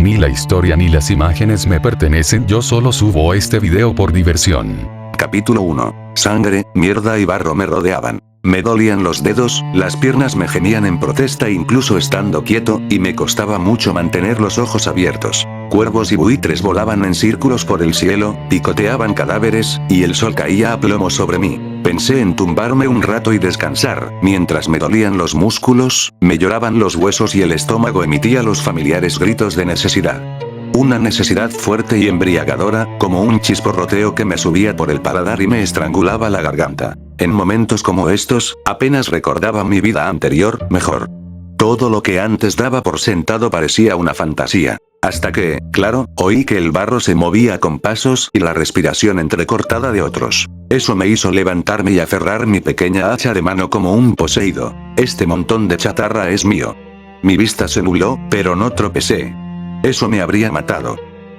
Ni la historia ni las imágenes me pertenecen, yo solo subo este video por diversión. Capítulo 1. Sangre, mierda y barro me rodeaban. Me dolían los dedos, las piernas me gemían en protesta incluso estando quieto, y me costaba mucho mantener los ojos abiertos. Cuervos y buitres volaban en círculos por el cielo, picoteaban cadáveres, y el sol caía a plomo sobre mí. Pensé en tumbarme un rato y descansar, mientras me dolían los músculos, me lloraban los huesos y el estómago emitía los familiares gritos de necesidad. Una necesidad fuerte y embriagadora, como un chisporroteo que me subía por el paladar y me estrangulaba la garganta. En momentos como estos, apenas recordaba mi vida anterior, mejor. Todo lo que antes daba por sentado parecía una fantasía. Hasta que, claro, oí que el barro se movía con pasos y la respiración entrecortada de otros. Eso me hizo levantarme y aferrar mi pequeña hacha de mano como un poseído. Este montón de chatarra es mío. Mi vista se nubló, pero no tropecé. Eso me habría matado.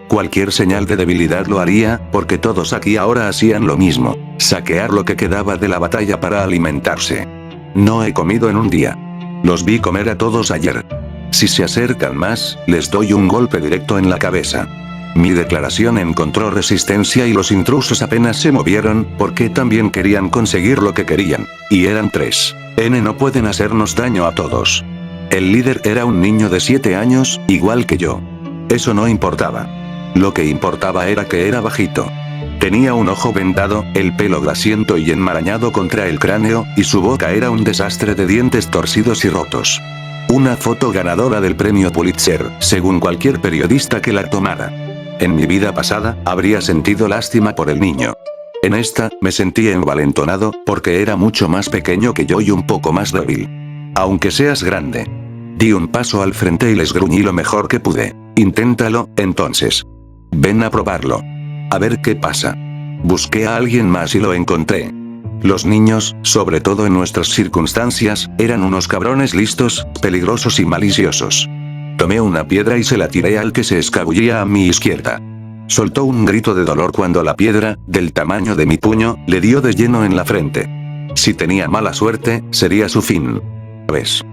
Cualquier señal de debilidad lo haría, porque todos aquí ahora hacían lo mismo, saquear lo que quedaba de la batalla para alimentarse. No he comido en un día. Los vi comer a todos ayer. Si se acercan más, les doy un golpe directo en la cabeza. Mi declaración encontró resistencia y los intrusos apenas se movieron, porque también querían conseguir lo que querían. Y eran 3. No pueden hacernos daño a todos. El líder era un niño de 7 años, igual que yo. Eso no importaba. Lo que importaba era que era bajito. Tenía un ojo vendado, el pelo grasiento y enmarañado contra el cráneo, y su boca era un desastre de dientes torcidos y rotos. Una foto ganadora del premio Pulitzer, según cualquier periodista que la tomara. En mi vida pasada, habría sentido lástima por el niño. En esta, me sentí envalentonado, porque era mucho más pequeño que yo y un poco más débil. Aunque seas grande. Di un paso al frente y les gruñí lo mejor que pude. Inténtalo, entonces. Ven a probarlo. A ver qué pasa. Busqué a alguien más y lo encontré. Los niños, sobre todo en nuestras circunstancias, eran unos cabrones listos, peligrosos y maliciosos. Tomé una piedra y se la tiré al que se escabullía a mi izquierda. Soltó un grito de dolor cuando la piedra, del tamaño de mi puño, le dio de lleno en la frente. Si tenía mala suerte, sería su fin. ¿Ves?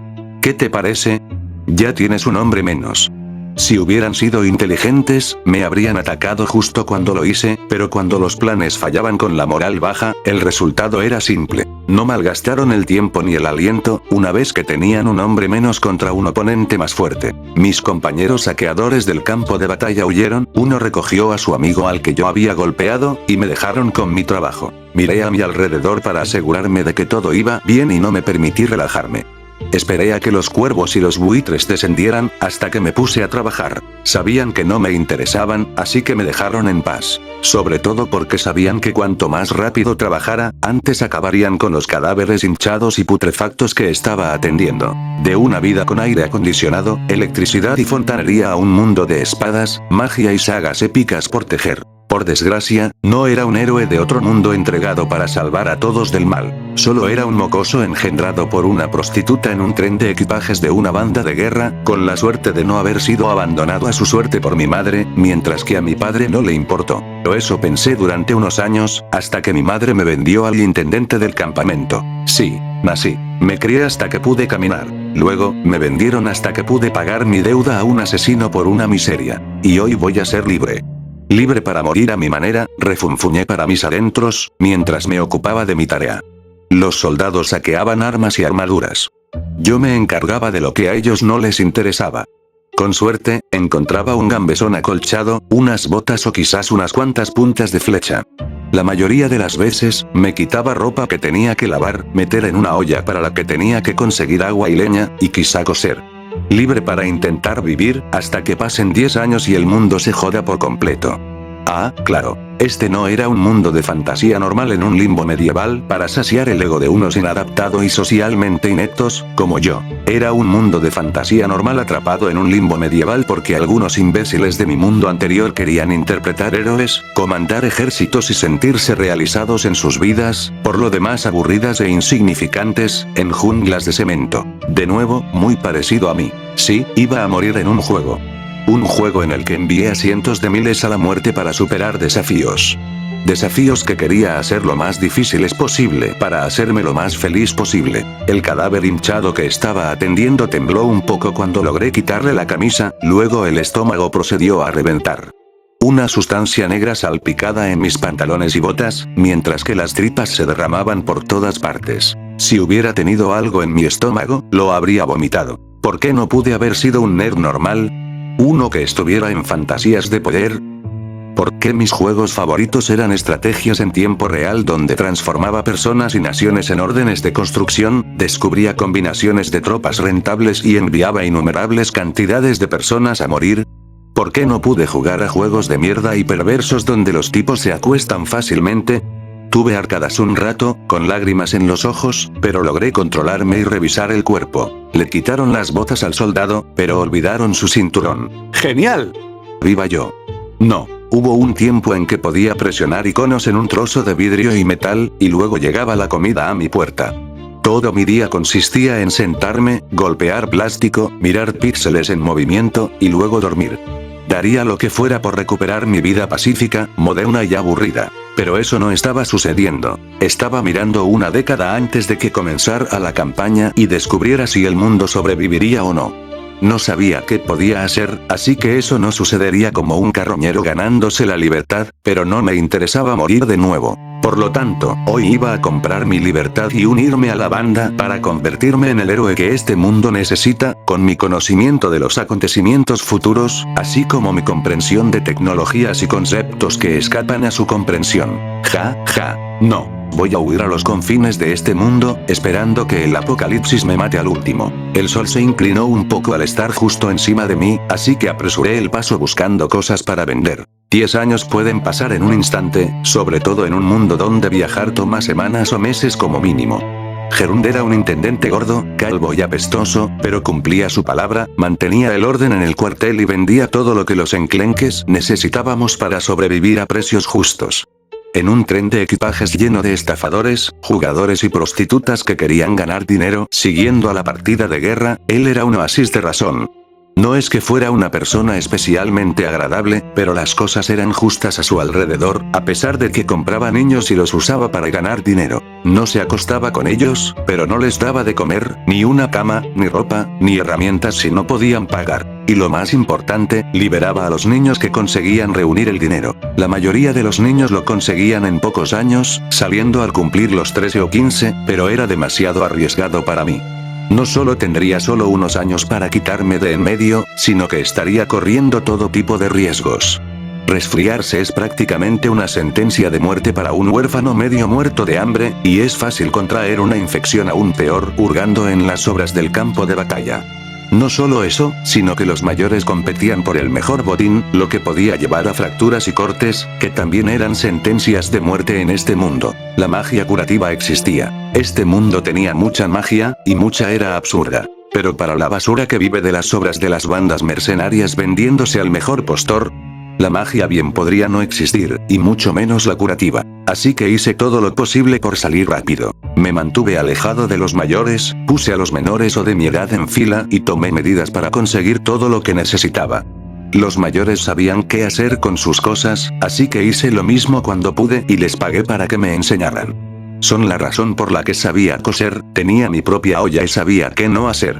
¿Qué te parece? Ya tienes un hombre menos. Si hubieran sido inteligentes, me habrían atacado justo cuando lo hice, pero cuando los planes fallaban con la moral baja, el resultado era simple. No malgastaron el tiempo ni el aliento, una vez que tenían un hombre menos contra un oponente más fuerte. Mis compañeros saqueadores del campo de batalla huyeron, uno recogió a su amigo al que yo había golpeado, y me dejaron con mi trabajo. Miré a mi alrededor para asegurarme de que todo iba bien y no me permití relajarme. Esperé a que los cuervos y los buitres descendieran, hasta que me puse a trabajar. Sabían que no me interesaban, así que me dejaron en paz. Sobre todo porque sabían que cuanto más rápido trabajara, antes acabarían con los cadáveres hinchados y putrefactos que estaba atendiendo. De una vida con aire acondicionado, electricidad y fontanería a un mundo de espadas, magia y sagas épicas por tejer. Por desgracia, no era un héroe de otro mundo entregado para salvar a todos del mal. Solo era un mocoso engendrado por una prostituta en un tren de equipajes de una banda de guerra, con la suerte de no haber sido abandonado a su suerte por mi madre, mientras que a mi padre no le importó. Pero eso pensé durante unos años, hasta que mi madre me vendió al intendente del campamento. Sí, nací. Me crié hasta que pude caminar. Luego, me vendieron hasta que pude pagar mi deuda a un asesino por una miseria. Y hoy voy a ser libre. Libre para morir a mi manera, refunfuñé para mis adentros, mientras me ocupaba de mi tarea. Los soldados saqueaban armas y armaduras. Yo me encargaba de lo que a ellos no les interesaba. Con suerte, encontraba un gambesón acolchado, unas botas o quizás unas cuantas puntas de flecha. La mayoría de las veces, me quitaba ropa que tenía que lavar, meter en una olla para la que tenía que conseguir agua y leña, y quizá coser. Libre para intentar vivir, hasta que pasen 10 años y el mundo se joda por completo. Ah, claro, este no era un mundo de fantasía normal en un limbo medieval para saciar el ego de unos inadaptados y socialmente ineptos, como yo. Era un mundo de fantasía normal atrapado en un limbo medieval porque algunos imbéciles de mi mundo anterior querían interpretar héroes, comandar ejércitos y sentirse realizados en sus vidas, por lo demás aburridas e insignificantes, en junglas de cemento. De nuevo, muy parecido a mí. Sí, iba a morir en un juego. Un juego en el que envié a cientos de miles a la muerte para superar desafíos. Desafíos que quería hacer lo más difíciles posible para hacerme lo más feliz posible. El cadáver hinchado que estaba atendiendo tembló un poco cuando logré quitarle la camisa, luego el estómago procedió a reventar. Una sustancia negra salpicada en mis pantalones y botas, mientras que las tripas se derramaban por todas partes. Si hubiera tenido algo en mi estómago, lo habría vomitado. ¿Por qué no pude haber sido un nerd normal? ¿Uno que estuviera en fantasías de poder? ¿Por qué mis juegos favoritos eran estrategias en tiempo real donde transformaba personas y naciones en órdenes de construcción, descubría combinaciones de tropas rentables y enviaba innumerables cantidades de personas a morir? ¿Por qué no pude jugar a juegos de mierda y perversos donde los tipos se acuestan fácilmente? Tuve arcadas un rato, con lágrimas en los ojos, pero logré controlarme y revisar el cuerpo. Le quitaron las botas al soldado, pero olvidaron su cinturón. ¡Genial! ¡Viva yo! No. Hubo un tiempo en que podía presionar iconos en un trozo de vidrio y metal, y luego llegaba la comida a mi puerta. Todo mi día consistía en sentarme, golpear plástico, mirar píxeles en movimiento, y luego dormir. Daría lo que fuera por recuperar mi vida pacífica, moderna y aburrida. Pero eso no estaba sucediendo. Estaba mirando una década antes de que comenzara la campaña y descubriera si el mundo sobreviviría o no. No sabía qué podía hacer, así que eso no sucedería como un carroñero ganándose la libertad, pero no me interesaba morir de nuevo. Por lo tanto, hoy iba a comprar mi libertad y unirme a la banda para convertirme en el héroe que este mundo necesita, con mi conocimiento de los acontecimientos futuros, así como mi comprensión de tecnologías y conceptos que escapan a su comprensión. No. Voy a huir a los confines de este mundo, esperando que el apocalipsis me mate al último. El sol se inclinó un poco al estar justo encima de mí, así que apresuré el paso buscando cosas para vender. 10 años pueden pasar en un instante, sobre todo en un mundo donde viajar toma semanas o meses como mínimo. Gerund era un intendente gordo, calvo y apestoso, pero cumplía su palabra, mantenía el orden en el cuartel y vendía todo lo que los enclenques necesitábamos para sobrevivir a precios justos. En un tren de equipajes lleno de estafadores, jugadores y prostitutas que querían ganar dinero siguiendo a la partida de guerra, él era un oasis de razón. No es que fuera una persona especialmente agradable, pero las cosas eran justas a su alrededor, a pesar de que compraba niños y los usaba para ganar dinero. No se acostaba con ellos, pero no les daba de comer, ni una cama, ni ropa, ni herramientas si no podían pagar. Y lo más importante, liberaba a los niños que conseguían reunir el dinero. La mayoría de los niños lo conseguían en pocos años, saliendo al cumplir los 13 o 15, pero era demasiado arriesgado para mí. No solo tendría solo unos años para quitarme de en medio, sino que estaría corriendo todo tipo de riesgos. Resfriarse es prácticamente una sentencia de muerte para un huérfano medio muerto de hambre, y es fácil contraer una infección aún peor hurgando en las sobras del campo de batalla. No solo eso, sino que los mayores competían por el mejor botín, lo que podía llevar a fracturas y cortes, que también eran sentencias de muerte en este mundo. La magia curativa existía. Este mundo tenía mucha magia, y mucha era absurda. Pero para la basura que vive de las sobras de las bandas mercenarias vendiéndose al mejor postor, la magia bien podría no existir, y mucho menos la curativa. Así que hice todo lo posible por salir rápido. Me mantuve alejado de los mayores, puse a los menores o de mi edad en fila y tomé medidas para conseguir todo lo que necesitaba. Los mayores sabían qué hacer con sus cosas, así que hice lo mismo cuando pude y les pagué para que me enseñaran. Son la razón por la que sabía coser, tenía mi propia olla y sabía qué no hacer.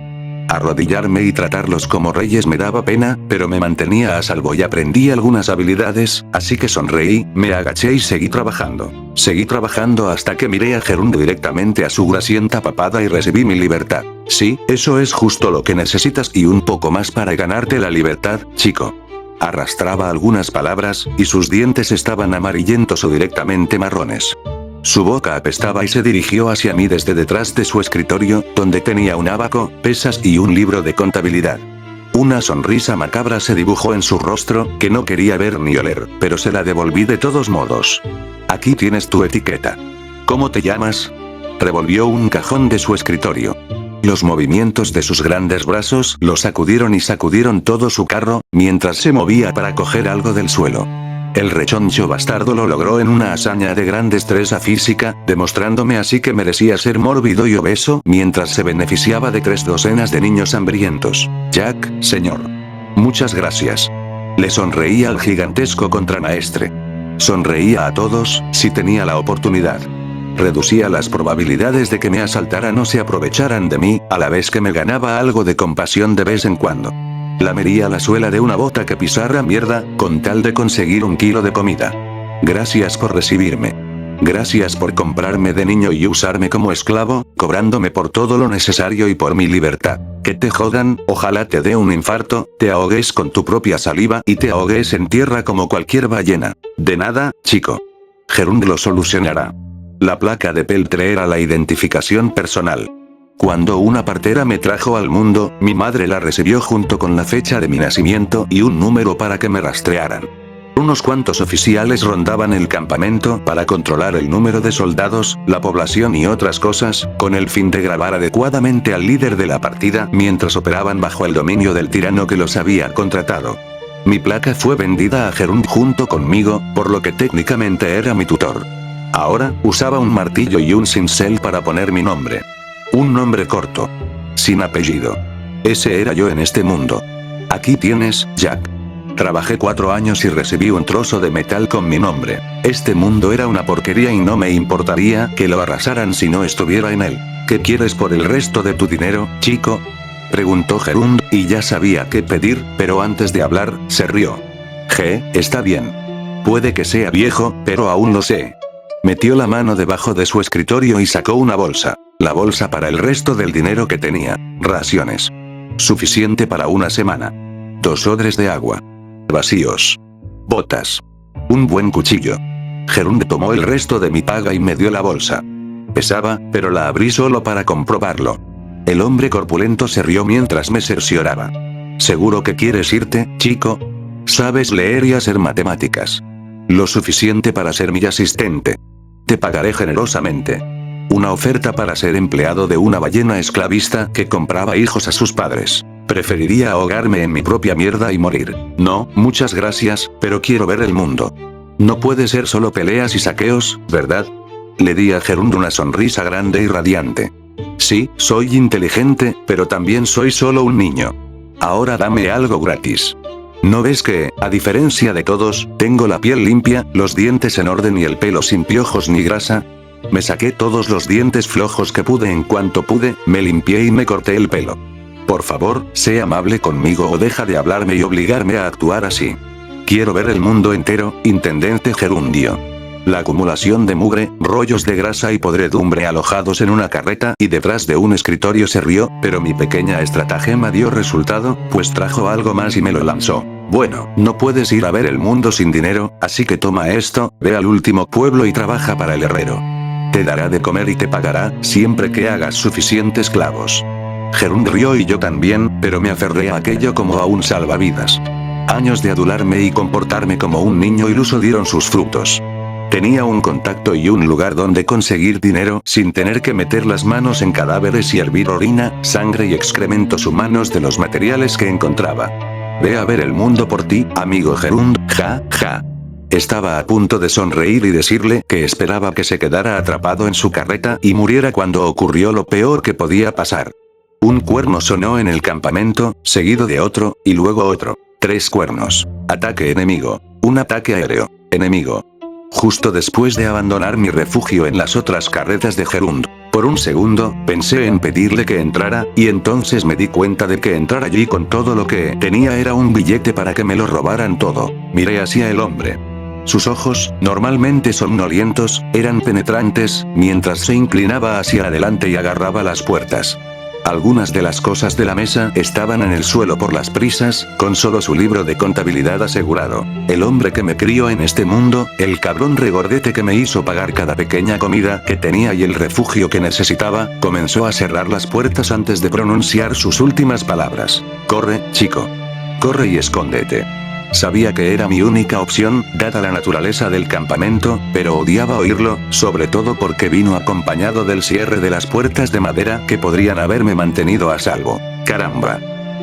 Arrodillarme y tratarlos como reyes me daba pena, pero me mantenía a salvo y aprendí algunas habilidades, así que sonreí, me agaché y seguí trabajando. Seguí trabajando hasta que miré a Gerund directamente a su grasienta papada y recibí mi libertad. Sí, eso es justo lo que necesitas y un poco más para ganarte la libertad, chico. Arrastraba algunas palabras, y sus dientes estaban amarillentos o directamente marrones. Su boca apestaba y se dirigió hacia mí desde detrás de su escritorio, donde tenía un abaco, pesas y un libro de contabilidad. Una sonrisa macabra se dibujó en su rostro, que no quería ver ni oler, pero se la devolví de todos modos. Aquí tienes tu etiqueta. ¿Cómo te llamas? Revolvió un cajón de su escritorio. Los movimientos de sus grandes brazos lo sacudieron y sacudieron todo su carro, mientras se movía para coger algo del suelo. El rechoncho bastardo lo logró en una hazaña de gran destreza física, demostrándome así que merecía ser mórbido y obeso, mientras se beneficiaba de 3 docenas de niños hambrientos. Jack, señor. Muchas gracias. Le sonreí al gigantesco contramaestre. Sonreía a todos, si tenía la oportunidad. Reducía las probabilidades de que me asaltaran o se aprovecharan de mí, a la vez que me ganaba algo de compasión de vez en cuando. Lamería la suela de una bota que pisara mierda, con tal de conseguir 1 kilo de comida. Gracias por recibirme. Gracias por comprarme de niño y usarme como esclavo, cobrándome por todo lo necesario y por mi libertad. Que te jodan, ojalá te dé un infarto, te ahogues con tu propia saliva y te ahogues en tierra como cualquier ballena. De nada, chico. Gerund lo solucionará. La placa de peltre era la identificación personal. Cuando una partera me trajo al mundo, mi madre la recibió junto con la fecha de mi nacimiento y un número para que me rastrearan. Unos cuantos oficiales rondaban el campamento para controlar el número de soldados, la población y otras cosas, con el fin de grabar adecuadamente al líder de la partida mientras operaban bajo el dominio del tirano que los había contratado. Mi placa fue vendida a Gerund junto conmigo, por lo que técnicamente era mi tutor. Ahora, usaba un martillo y un cincel para poner mi nombre. Un nombre corto. Sin apellido. Ese era yo en este mundo. Aquí tienes, Jack. Trabajé 4 años y recibí un trozo de metal con mi nombre. Este mundo era una porquería y no me importaría que lo arrasaran si no estuviera en él. ¿Qué quieres por el resto de tu dinero, chico? Preguntó Gerund, y ya sabía qué pedir, pero antes de hablar, se rió. Está bien. Puede que sea viejo, pero aún lo sé. Metió la mano debajo de su escritorio y sacó una bolsa. La bolsa para el resto del dinero que tenía. Raciones. Suficiente para una semana. 2 odres de agua. Vacíos. Botas. Un buen cuchillo. Gerund tomó el resto de mi paga y me dio la bolsa. Pesaba, pero la abrí solo para comprobarlo. El hombre corpulento se rió mientras me cercioraba. ¿Seguro que quieres irte, chico? ¿Sabes leer y hacer matemáticas? Lo suficiente para ser mi asistente. Te pagaré generosamente. Una oferta para ser empleado de una ballena esclavista que compraba hijos a sus padres. Preferiría ahogarme en mi propia mierda y morir. No, muchas gracias, pero quiero ver el mundo. No puede ser solo peleas y saqueos, ¿verdad? Le di a Gerund una sonrisa grande y radiante. Sí, soy inteligente, pero también soy solo un niño. Ahora dame algo gratis. ¿No ves que, a diferencia de todos, tengo la piel limpia, los dientes en orden y el pelo sin piojos ni grasa? Me saqué todos los dientes flojos que pude en cuanto pude, me limpié y me corté el pelo. Por favor, sé amable conmigo o deja de hablarme y obligarme a actuar así. Quiero ver el mundo entero, intendente gerundio. La acumulación de mugre, rollos de grasa y podredumbre alojados en una carreta y detrás de un escritorio se rió, pero mi pequeña estratagema dio resultado, pues trajo algo más y me lo lanzó. Bueno, no puedes ir a ver el mundo sin dinero, así que toma esto, ve al último pueblo y trabaja para el herrero. Te dará de comer y te pagará, siempre que hagas suficientes clavos. Gerund rió y yo también, pero me aferré a aquello como a un salvavidas. Años de adularme y comportarme como un niño iluso dieron sus frutos. Tenía un contacto y un lugar donde conseguir dinero sin tener que meter las manos en cadáveres y hervir orina, sangre y excrementos humanos de los materiales que encontraba. Ve a ver el mundo por ti, amigo Gerund, ja, ja. Estaba a punto de sonreír y decirle que esperaba que se quedara atrapado en su carreta y muriera cuando ocurrió lo peor que podía pasar. Un cuerno sonó en el campamento, seguido de otro, y luego otro. 3 cuernos. Ataque enemigo. Un ataque aéreo. Enemigo. Justo después de abandonar mi refugio en las otras carretas de Gerund. Por un segundo, pensé en pedirle que entrara, y entonces me di cuenta de que entrar allí con todo lo que tenía era un billete para que me lo robaran todo. Miré hacia el hombre. Sus ojos, normalmente somnolientos, eran penetrantes, mientras se inclinaba hacia adelante y agarraba las puertas. Algunas de las cosas de la mesa estaban en el suelo por las prisas, con solo su libro de contabilidad asegurado. El hombre que me crió en este mundo, el cabrón regordete que me hizo pagar cada pequeña comida que tenía y el refugio que necesitaba, comenzó a cerrar las puertas antes de pronunciar sus últimas palabras. Corre, chico. Corre y escóndete. Sabía que era mi única opción, dada la naturaleza del campamento, pero odiaba oírlo, sobre todo porque vino acompañado del cierre de las puertas de madera que podrían haberme mantenido a salvo. Caramba.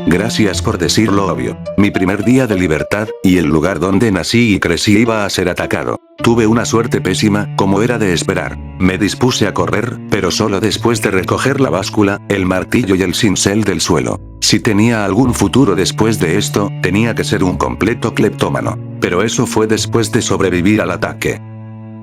Gracias por decir lo obvio. Mi primer día de libertad, y el lugar donde nací y crecí iba a ser atacado. Tuve una suerte pésima, como era de esperar. Me dispuse a correr, pero solo después de recoger la báscula, el martillo y el cincel del suelo. Si tenía algún futuro después de esto, tenía que ser un completo cleptómano. Pero eso fue después de sobrevivir al ataque.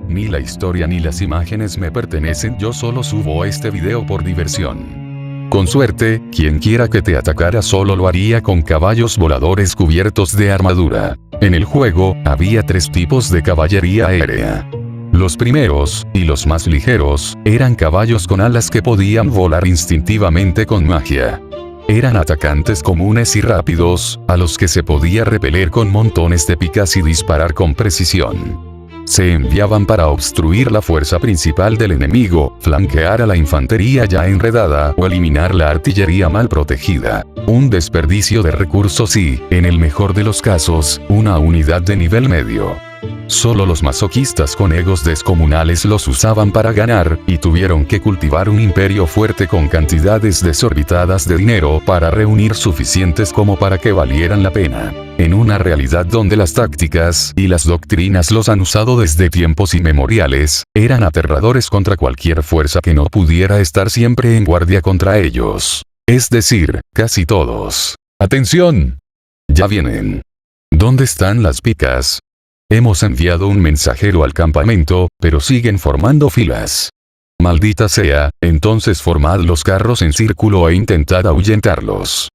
Ni la historia ni las imágenes me pertenecen, yo solo subo este video por diversión. Con suerte, quien quiera que te atacara solo lo haría con caballos voladores cubiertos de armadura. En el juego, había 3 tipos de caballería aérea. Los primeros, y los más ligeros, eran caballos con alas que podían volar instintivamente con magia. Eran atacantes comunes y rápidos, a los que se podía repeler con montones de picas y disparar con precisión. Se enviaban para obstruir la fuerza principal del enemigo, flanquear a la infantería ya enredada o eliminar la artillería mal protegida. Un desperdicio de recursos y, en el mejor de los casos, una unidad de nivel medio. Solo los masoquistas con egos descomunales los usaban para ganar, y tuvieron que cultivar un imperio fuerte con cantidades desorbitadas de dinero para reunir suficientes como para que valieran la pena. En una realidad donde las tácticas y las doctrinas los han usado desde tiempos inmemoriales, eran aterradores contra cualquier fuerza que no pudiera estar siempre en guardia contra ellos. Es decir, casi todos. ¡Atención! Ya vienen. ¿Dónde están las picas? Hemos enviado un mensajero al campamento, pero siguen formando filas. Maldita sea, entonces formad los carros en círculo e intentad ahuyentarlos.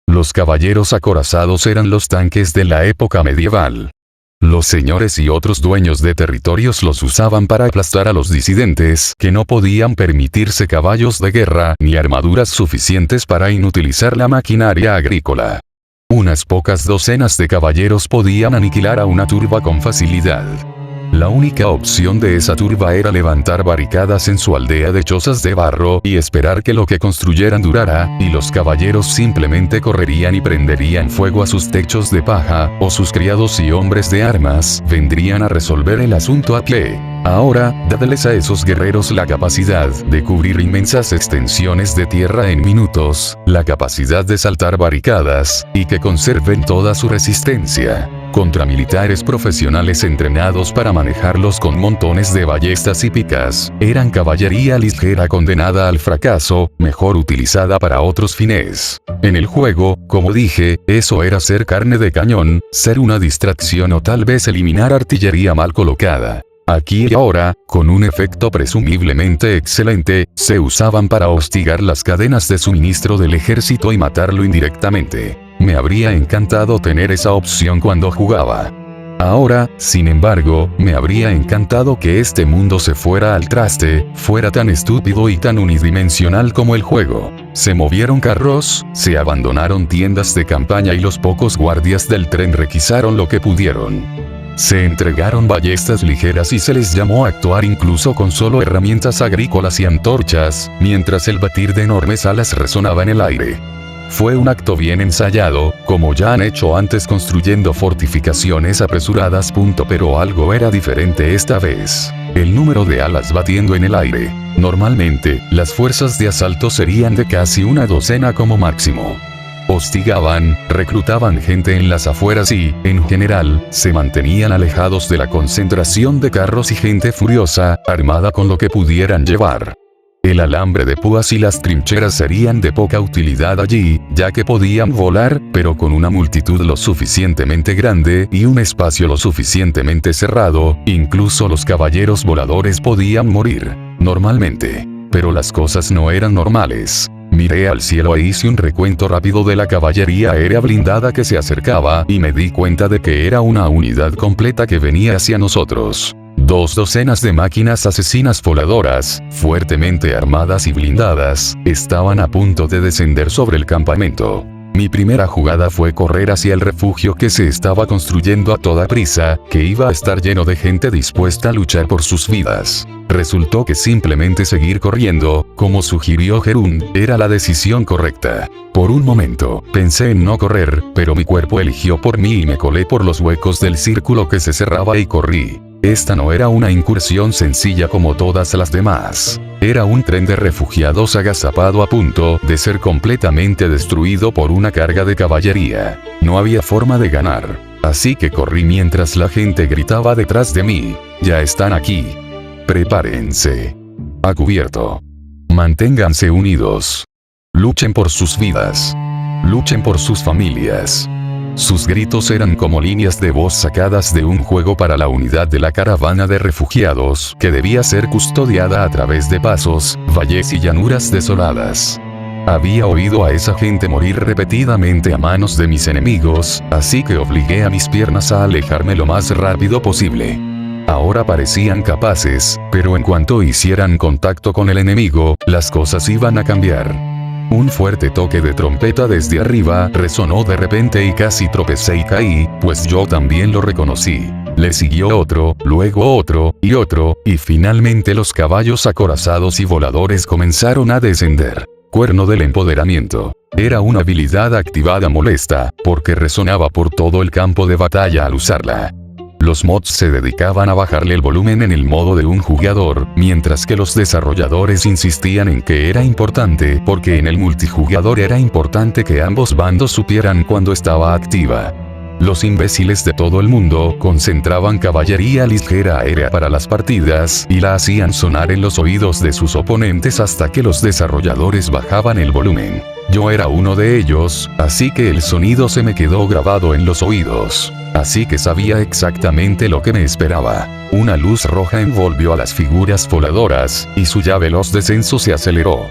Los caballeros acorazados eran los tanques de la época medieval. Los señores y otros dueños de territorios los usaban para aplastar a los disidentes que no podían permitirse caballos de guerra ni armaduras suficientes para inutilizar la maquinaria agrícola. Unas pocas docenas de caballeros podían aniquilar a una turba con facilidad. La única opción de esa turba era levantar barricadas en su aldea de chozas de barro y esperar que lo que construyeran durara, y los caballeros simplemente correrían y prenderían fuego a sus techos de paja, o sus criados y hombres de armas vendrían a resolver el asunto a pie. Ahora, dadles a esos guerreros la capacidad de cubrir inmensas extensiones de tierra en minutos, la capacidad de saltar barricadas, y que conserven toda su resistencia. Contra militares profesionales entrenados para manejarlos con montones de ballestas y picas, eran caballería ligera condenada al fracaso, mejor utilizada para otros fines. En el juego, como dije, eso era ser carne de cañón, ser una distracción o tal vez eliminar artillería mal colocada. Aquí y ahora, con un efecto presumiblemente excelente, se usaban para hostigar las cadenas de suministro del ejército y matarlo indirectamente. Me habría encantado tener esa opción cuando jugaba. Ahora, sin embargo, me habría encantado que este mundo se fuera al traste, fuera tan estúpido y tan unidimensional como el juego. Se movieron carros, se abandonaron tiendas de campaña y los pocos guardias del tren requisaron lo que pudieron. Se entregaron ballestas ligeras y se les llamó a actuar incluso con solo herramientas agrícolas y antorchas, mientras el batir de enormes alas resonaba en el aire. Fue un acto bien ensayado, como ya han hecho antes construyendo fortificaciones apresuradas. Pero algo era diferente esta vez. El número de alas batiendo en el aire. Normalmente, las fuerzas de asalto serían de casi una docena como máximo. Hostigaban, reclutaban gente en las afueras y, en general, se mantenían alejados de la concentración de carros y gente furiosa, armada con lo que pudieran llevar. El alambre de púas y las trincheras serían de poca utilidad allí, ya que podían volar, pero con una multitud lo suficientemente grande y un espacio lo suficientemente cerrado, incluso los caballeros voladores podían morir, normalmente. Pero las cosas no eran normales. Miré al cielo e hice un recuento rápido de la caballería aérea blindada que se acercaba y me di cuenta de que era una unidad completa que venía hacia nosotros. 2 docenas de máquinas asesinas voladoras, fuertemente armadas y blindadas, estaban a punto de descender sobre el campamento. Mi primera jugada fue correr hacia el refugio que se estaba construyendo a toda prisa, que iba a estar lleno de gente dispuesta a luchar por sus vidas. Resultó que simplemente seguir corriendo, como sugirió Jerún, era la decisión correcta. Por un momento, pensé en no correr, pero mi cuerpo eligió por mí y me colé por los huecos del círculo que se cerraba y corrí. Esta no era una incursión sencilla como todas las demás. Era un tren de refugiados agazapado a punto de ser completamente destruido por una carga de caballería. No había forma de ganar. Así que corrí mientras la gente gritaba detrás de mí. «Ya están aquí. Prepárense. A cubierto. Manténganse unidos. Luchen por sus vidas. Luchen por sus familias. Sus gritos eran como líneas de voz sacadas de un juego para la unidad de la caravana de refugiados, que debía ser custodiada a través de pasos, valles y llanuras desoladas. Había oído a esa gente morir repetidamente a manos de mis enemigos, así que obligué a mis piernas a alejarme lo más rápido posible. Ahora parecían capaces, pero en cuanto hicieran contacto con el enemigo, las cosas iban a cambiar. Un fuerte toque de trompeta desde arriba resonó de repente y casi tropecé y caí, pues yo también lo reconocí. Le siguió otro, luego otro, y finalmente los caballos acorazados y voladores comenzaron a descender. Cuerno del empoderamiento. Era una habilidad activada molesta, porque resonaba por todo el campo de batalla al usarla. Los mods se dedicaban a bajarle el volumen en el modo de un jugador, mientras que los desarrolladores insistían en que era importante porque en el multijugador era importante que ambos bandos supieran cuando estaba activa. Los imbéciles de todo el mundo concentraban caballería ligera aérea para las partidas y la hacían sonar en los oídos de sus oponentes hasta que los desarrolladores bajaban el volumen. Yo era uno de ellos, así que el sonido se me quedó grabado en los oídos. Así que sabía exactamente lo que me esperaba. Una luz roja envolvió a las figuras voladoras, y su ya veloz descenso se aceleró.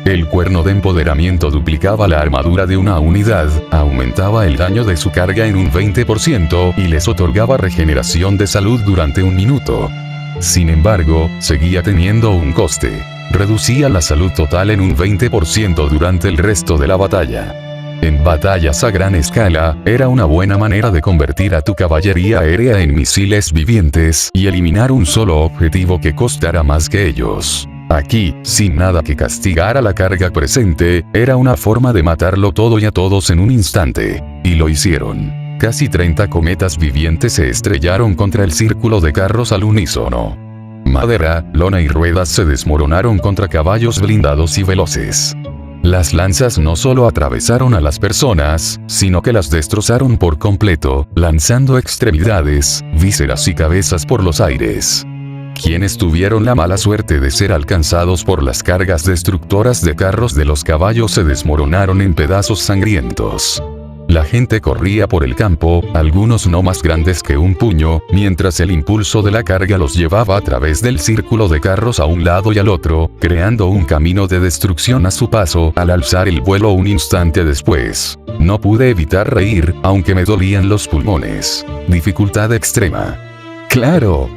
El cuerno de empoderamiento duplicaba la armadura de una unidad, aumentaba el daño de su carga en un 20% y les otorgaba regeneración de salud durante 1 minuto. Sin embargo, seguía teniendo un coste. Reducía la salud total en un 20% durante el resto de la batalla. En batallas a gran escala, era una buena manera de convertir a tu caballería aérea en misiles vivientes y eliminar un solo objetivo que costara más que ellos. Aquí, sin nada que castigar a la carga presente, era una forma de matarlo todo y a todos en un instante. Y lo hicieron. Casi 30 cometas vivientes se estrellaron contra el círculo de carros al unísono. Madera, lona y ruedas se desmoronaron contra caballos blindados y veloces. Las lanzas no solo atravesaron a las personas, sino que las destrozaron por completo, lanzando extremidades, vísceras y cabezas por los aires. Quienes tuvieron la mala suerte de ser alcanzados por las cargas destructoras de carros de los caballos se desmoronaron en pedazos sangrientos. La gente corría por el campo, algunos no más grandes que un puño, mientras el impulso de la carga los llevaba a través del círculo de carros a un lado y al otro, creando un camino de destrucción a su paso al alzar el vuelo un instante después. No pude evitar reír, aunque me dolían los pulmones. Dificultad extrema. ¡Claro!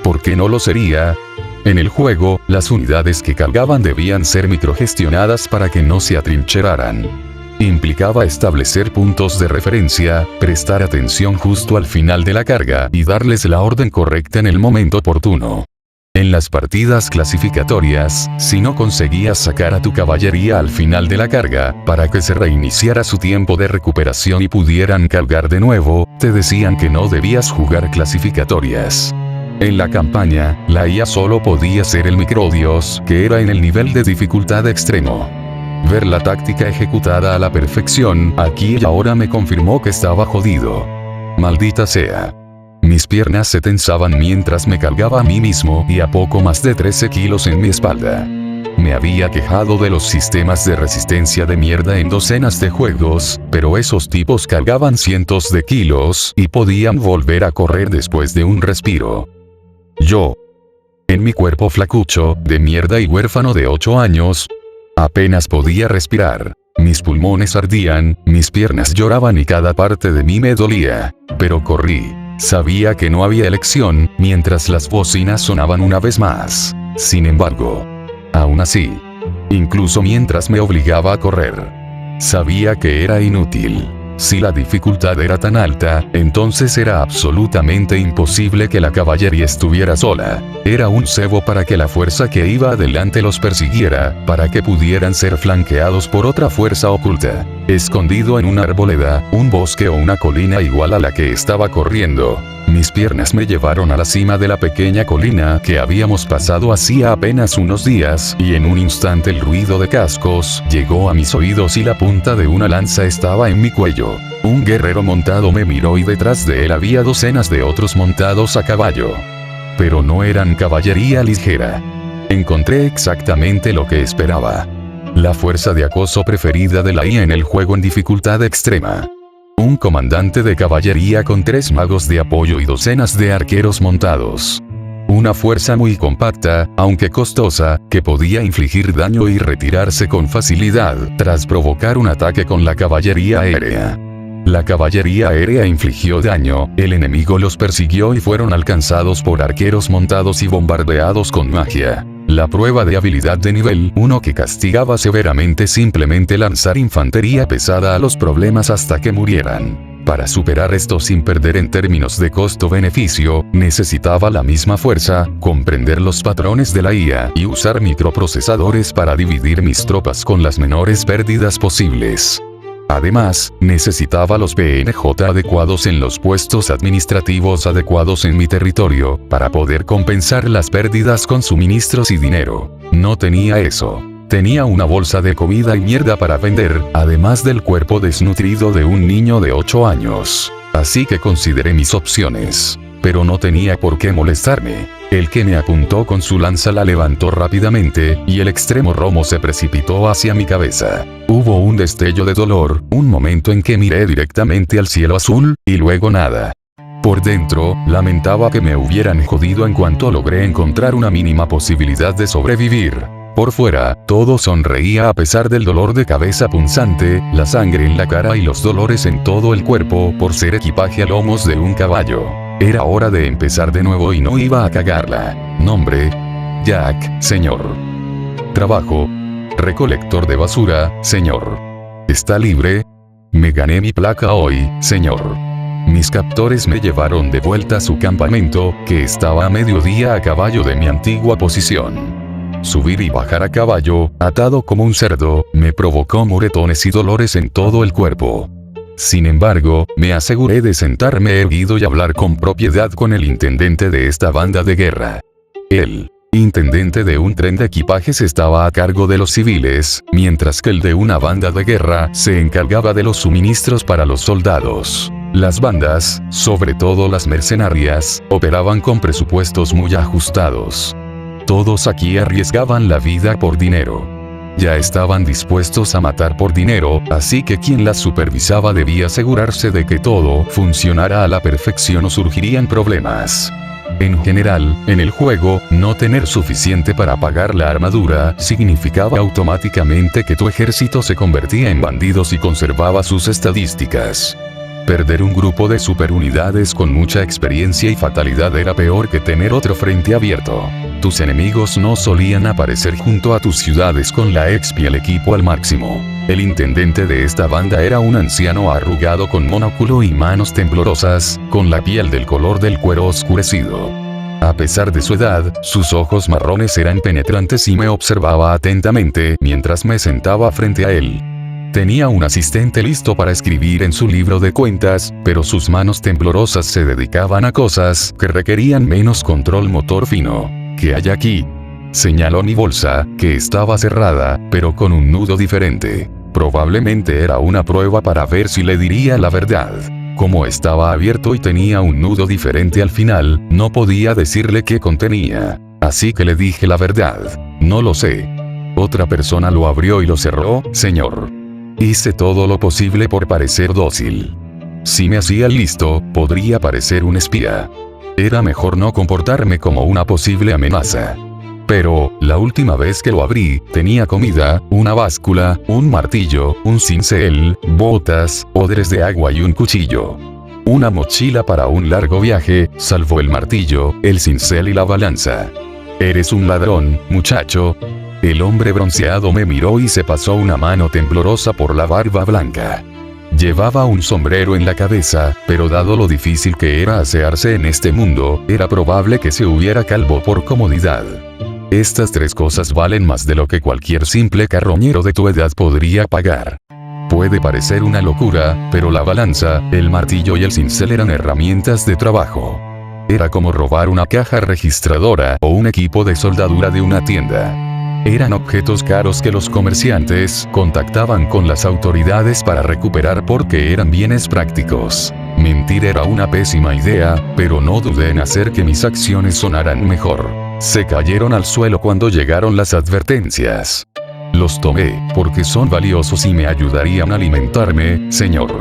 ¿Por qué no lo sería? En el juego, las unidades que cargaban debían ser microgestionadas para que no se atrincheraran. Implicaba establecer puntos de referencia, prestar atención justo al final de la carga y darles la orden correcta en el momento oportuno. En las partidas clasificatorias, si no conseguías sacar a tu caballería al final de la carga, para que se reiniciara su tiempo de recuperación y pudieran cargar de nuevo, te decían que no debías jugar clasificatorias. En la campaña, la IA solo podía ser el microdios, que era en el nivel de dificultad extremo. Ver la táctica ejecutada a la perfección, aquí y ahora me confirmó que estaba jodido. Maldita sea. Mis piernas se tensaban mientras me cargaba a mí mismo y a poco más de 13 kilos en mi espalda. Me había quejado de los sistemas de resistencia de mierda en docenas de juegos, pero esos tipos cargaban cientos de kilos y podían volver a correr después de un respiro. Yo, en mi cuerpo flacucho, de mierda y huérfano de 8 años, apenas podía respirar. Mis pulmones ardían, mis piernas lloraban y cada parte de mí me dolía. Pero corrí. Sabía que no había elección, mientras las bocinas sonaban una vez más. Sin embargo, aún así, incluso mientras me obligaba a correr, sabía que era inútil. Si la dificultad era tan alta, entonces era absolutamente imposible que la caballería estuviera sola. Era un cebo para que la fuerza que iba adelante los persiguiera, para que pudieran ser flanqueados por otra fuerza oculta, escondido en una arboleda, un bosque o una colina igual a la que estaba corriendo. Mis piernas me llevaron a la cima de la pequeña colina que habíamos pasado hacía apenas unos días, y en un instante el ruido de cascos llegó a mis oídos y la punta de una lanza estaba en mi cuello. Un guerrero montado me miró y detrás de él había docenas de otros montados a caballo. Pero no eran caballería ligera. Encontré exactamente lo que esperaba. La fuerza de acoso preferida de la IA en el juego en dificultad extrema. Un comandante de caballería con 3 magos de apoyo y docenas de arqueros montados. Una fuerza muy compacta, aunque costosa, que podía infligir daño y retirarse con facilidad, tras provocar un ataque con la caballería aérea. La caballería aérea infligió daño, el enemigo los persiguió y fueron alcanzados por arqueros montados y bombardeados con magia. La prueba de habilidad de nivel 1 que castigaba severamente simplemente lanzar infantería pesada a los problemas hasta que murieran. Para superar esto sin perder en términos de costo-beneficio, necesitaba la misma fuerza, comprender los patrones de la IA y usar microprocesadores para dividir mis tropas con las menores pérdidas posibles. Además, necesitaba los PNJ adecuados en los puestos administrativos adecuados en mi territorio, para poder compensar las pérdidas con suministros y dinero. No tenía eso. Tenía una bolsa de comida y mierda para vender, además del cuerpo desnutrido de un niño de 8 años. Así que consideré mis opciones. Pero no tenía por qué molestarme. El que me apuntó con su lanza la levantó rápidamente, y el extremo romo se precipitó hacia mi cabeza. Hubo un destello de dolor, un momento en que miré directamente al cielo azul, y luego nada. Por dentro, lamentaba que me hubieran jodido en cuanto logré encontrar una mínima posibilidad de sobrevivir. Por fuera, todo sonreía a pesar del dolor de cabeza punzante, la sangre en la cara y los dolores en todo el cuerpo por ser equipaje a lomos de un caballo. Era hora de empezar de nuevo y no iba a cagarla. Nombre: Jack, señor. Trabajo: recolector de basura, señor. ¿Está libre? Me gané mi placa hoy, señor. Mis captores me llevaron de vuelta a su campamento, que estaba a mediodía a caballo de mi antigua posición. Subir y bajar a caballo, atado como un cerdo, me provocó moretones y dolores en todo el cuerpo. Sin embargo, me aseguré de sentarme erguido y hablar con propiedad con el intendente de esta banda de guerra. El intendente de un tren de equipajes estaba a cargo de los civiles, mientras que el de una banda de guerra se encargaba de los suministros para los soldados. Las bandas, sobre todo las mercenarias, operaban con presupuestos muy ajustados. Todos aquí arriesgaban la vida por dinero. Ya estaban dispuestos a matar por dinero, así que quien las supervisaba debía asegurarse de que todo funcionara a la perfección o surgirían problemas. En general, en el juego, no tener suficiente para pagar la armadura significaba automáticamente que tu ejército se convertía en bandidos y conservaba sus estadísticas. Perder un grupo de superunidades con mucha experiencia y fatalidad era peor que tener otro frente abierto. Tus enemigos no solían aparecer junto a tus ciudades con la exp y el equipo al máximo. El intendente de esta banda era un anciano arrugado con monóculo y manos temblorosas, con la piel del color del cuero oscurecido. A pesar de su edad, sus ojos marrones eran penetrantes y me observaba atentamente mientras me sentaba frente a él. Tenía un asistente listo para escribir en su libro de cuentas, pero sus manos temblorosas se dedicaban a cosas que requerían menos control motor fino. ¿Qué hay aquí? Señaló mi bolsa, que estaba cerrada, pero con un nudo diferente. Probablemente era una prueba para ver si le diría la verdad. Como estaba abierto y tenía un nudo diferente al final, no podía decirle qué contenía. Así que le dije la verdad. No lo sé. Otra persona lo abrió y lo cerró, señor. Hice todo lo posible por parecer dócil. Si me hacía listo, podría parecer un espía. Era mejor no comportarme como una posible amenaza. Pero, la última vez que lo abrí, tenía comida, una báscula, un martillo, un cincel, botas, odres de agua y un cuchillo. Una mochila para un largo viaje, salvo el martillo, el cincel y la balanza. ¿Eres un ladrón, muchacho? El hombre bronceado me miró y se pasó una mano temblorosa por la barba blanca. Llevaba un sombrero en la cabeza, pero dado lo difícil que era asearse en este mundo, era probable que se hubiera calvo por comodidad. Estas 3 cosas valen más de lo que cualquier simple carroñero de tu edad podría pagar. Puede parecer una locura, pero la balanza, el martillo y el cincel eran herramientas de trabajo. Era como robar una caja registradora o un equipo de soldadura de una tienda. Eran objetos caros que los comerciantes contactaban con las autoridades para recuperar porque eran bienes prácticos. Mentir era una pésima idea, pero no dudé en hacer que mis acciones sonaran mejor. Se cayeron al suelo cuando llegaron las advertencias. Los tomé, porque son valiosos y me ayudarían a alimentarme, señor.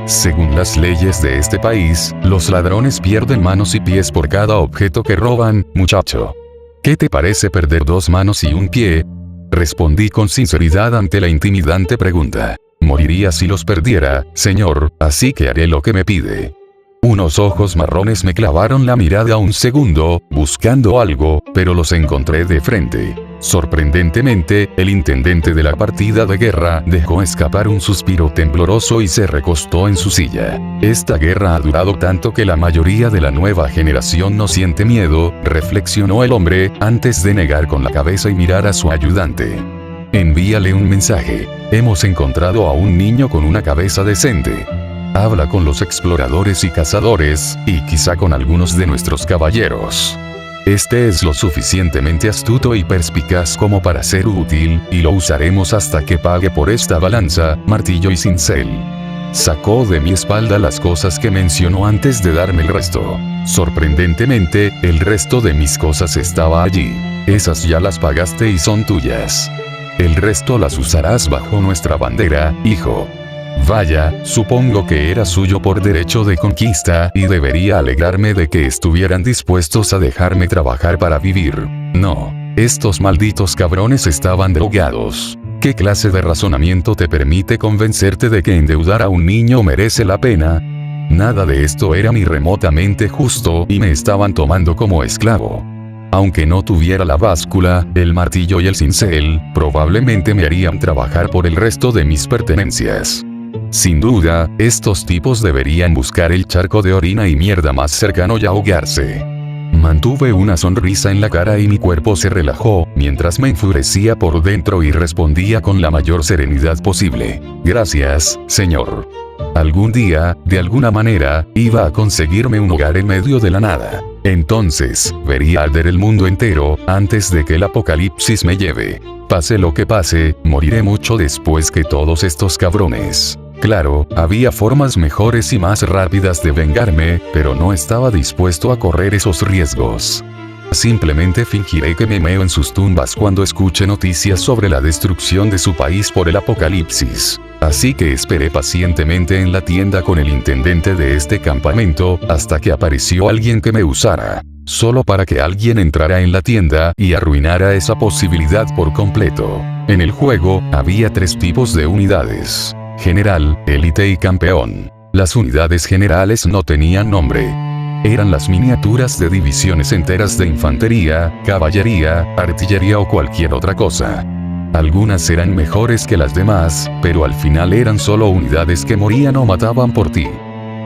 Según las leyes de este país, los ladrones pierden manos y pies por cada objeto que roban, muchacho. ¿Qué te parece perder 2 manos y un pie? Respondí con sinceridad ante la intimidante pregunta. Moriría si los perdiera, señor, así que haré lo que me pide. Unos ojos marrones me clavaron la mirada un segundo, buscando algo, pero los encontré de frente. Sorprendentemente, el intendente de la partida de guerra dejó escapar un suspiro tembloroso y se recostó en su silla. Esta guerra ha durado tanto que la mayoría de la nueva generación no siente miedo, reflexionó el hombre, antes de negar con la cabeza y mirar a su ayudante. Envíale un mensaje. Hemos encontrado a un niño con una cabeza decente. Habla con los exploradores y cazadores, y quizá con algunos de nuestros caballeros. Este es lo suficientemente astuto y perspicaz como para ser útil, y lo usaremos hasta que pague por esta balanza, martillo y cincel. Sacó de mi espalda las cosas que mencionó antes de darme el resto. Sorprendentemente, el resto de mis cosas estaba allí. Esas ya las pagaste y son tuyas. El resto las usarás bajo nuestra bandera, hijo. Vaya, supongo que era suyo por derecho de conquista y debería alegrarme de que estuvieran dispuestos a dejarme trabajar para vivir. No, estos malditos cabrones estaban drogados. ¿Qué clase de razonamiento te permite convencerte de que endeudar a un niño merece la pena? Nada de esto era ni remotamente justo y me estaban tomando como esclavo. Aunque no tuviera la báscula, el martillo y el cincel, probablemente me harían trabajar por el resto de mis pertenencias. Sin duda, estos tipos deberían buscar el charco de orina y mierda más cercano y ahogarse. Mantuve una sonrisa en la cara y mi cuerpo se relajó, mientras me enfurecía por dentro y respondía con la mayor serenidad posible. Gracias, señor. Algún día, de alguna manera, iba a conseguirme un hogar en medio de la nada. Entonces, vería arder el mundo entero, antes de que el apocalipsis me lleve. Pase lo que pase, moriré mucho después que todos estos cabrones. Claro, había formas mejores y más rápidas de vengarme, pero no estaba dispuesto a correr esos riesgos. Simplemente fingiré que me meo en sus tumbas cuando escuche noticias sobre la destrucción de su país por el apocalipsis. Así que esperé pacientemente en la tienda con el intendente de este campamento, hasta que apareció alguien que me usara. Solo para que alguien entrara en la tienda y arruinara esa posibilidad por completo. En el juego, había 3 tipos de unidades: general, élite y campeón. Las unidades generales no tenían nombre. Eran las miniaturas de divisiones enteras de infantería, caballería, artillería o cualquier otra cosa. Algunas eran mejores que las demás, pero al final eran solo unidades que morían o mataban por ti.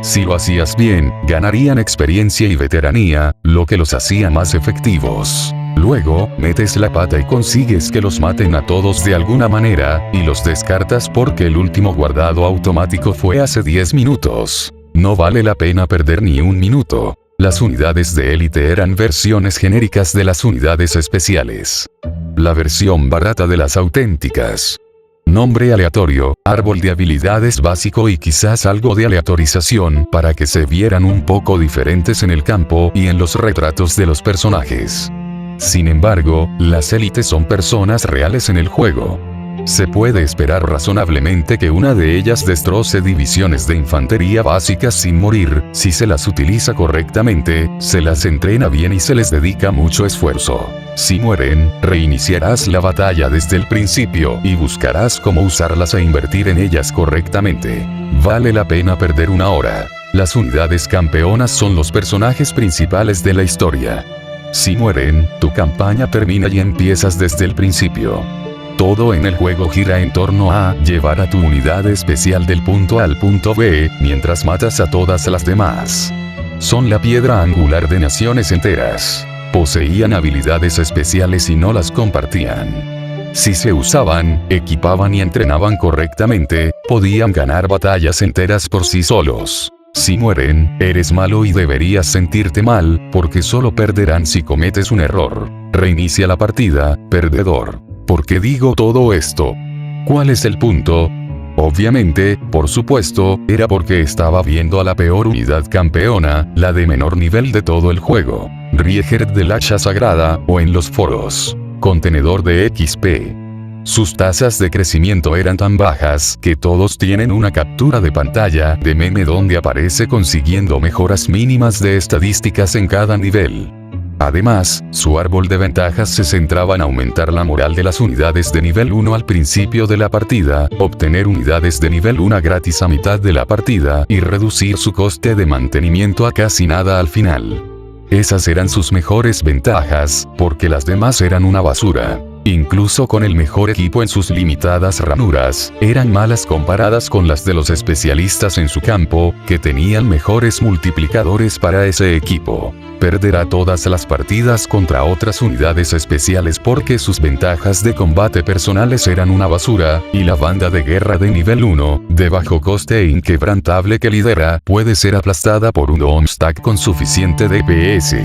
Si lo hacías bien, ganarían experiencia y veteranía, lo que los hacía más efectivos. Luego, metes la pata y consigues que los maten a todos de alguna manera, y los descartas porque el último guardado automático fue hace 10 minutos. No vale la pena perder ni un minuto. Las unidades de élite eran versiones genéricas de las unidades especiales. La versión barata de las auténticas. Nombre aleatorio, árbol de habilidades básico y quizás algo de aleatorización para que se vieran un poco diferentes en el campo y en los retratos de los personajes. Sin embargo, las élites son personas reales en el juego. Se puede esperar razonablemente que una de ellas destroce divisiones de infantería básicas sin morir, si se las utiliza correctamente, se las entrena bien y se les dedica mucho esfuerzo. Si mueren, reiniciarás la batalla desde el principio y buscarás cómo usarlas e invertir en ellas correctamente. Vale la pena perder una hora. Las unidades campeonas son los personajes principales de la historia. Si mueren, tu campaña termina y empiezas desde el principio. Todo en el juego gira en torno a llevar a tu unidad especial del punto A al punto B, mientras matas a todas las demás. Son la piedra angular de naciones enteras. Poseían habilidades especiales y no las compartían. Si se usaban, equipaban y entrenaban correctamente, podían ganar batallas enteras por sí solos. Si mueren, eres malo y deberías sentirte mal, porque solo perderán si cometes un error. Reinicia la partida, perdedor. ¿Por qué digo todo esto? ¿Cuál es el punto? Obviamente, por supuesto, era porque estaba viendo a la peor unidad campeona, la de menor nivel de todo el juego. Rieger del hacha sagrada, o en los foros. Contenedor de XP. Sus tasas de crecimiento eran tan bajas que todos tienen una captura de pantalla de meme donde aparece consiguiendo mejoras mínimas de estadísticas en cada nivel. Además, su árbol de ventajas se centraba en aumentar la moral de las unidades de nivel 1 al principio de la partida, obtener unidades de nivel 1 gratis a mitad de la partida y reducir su coste de mantenimiento a casi nada al final. Esas eran sus mejores ventajas, porque las demás eran una basura. Incluso con el mejor equipo en sus limitadas ranuras, eran malas comparadas con las de los especialistas en su campo, que tenían mejores multiplicadores para ese equipo. Perderá todas las partidas contra otras unidades especiales porque sus ventajas de combate personales eran una basura, y la banda de guerra de nivel 1, de bajo coste e inquebrantable que lidera, puede ser aplastada por un Homestack con suficiente DPS.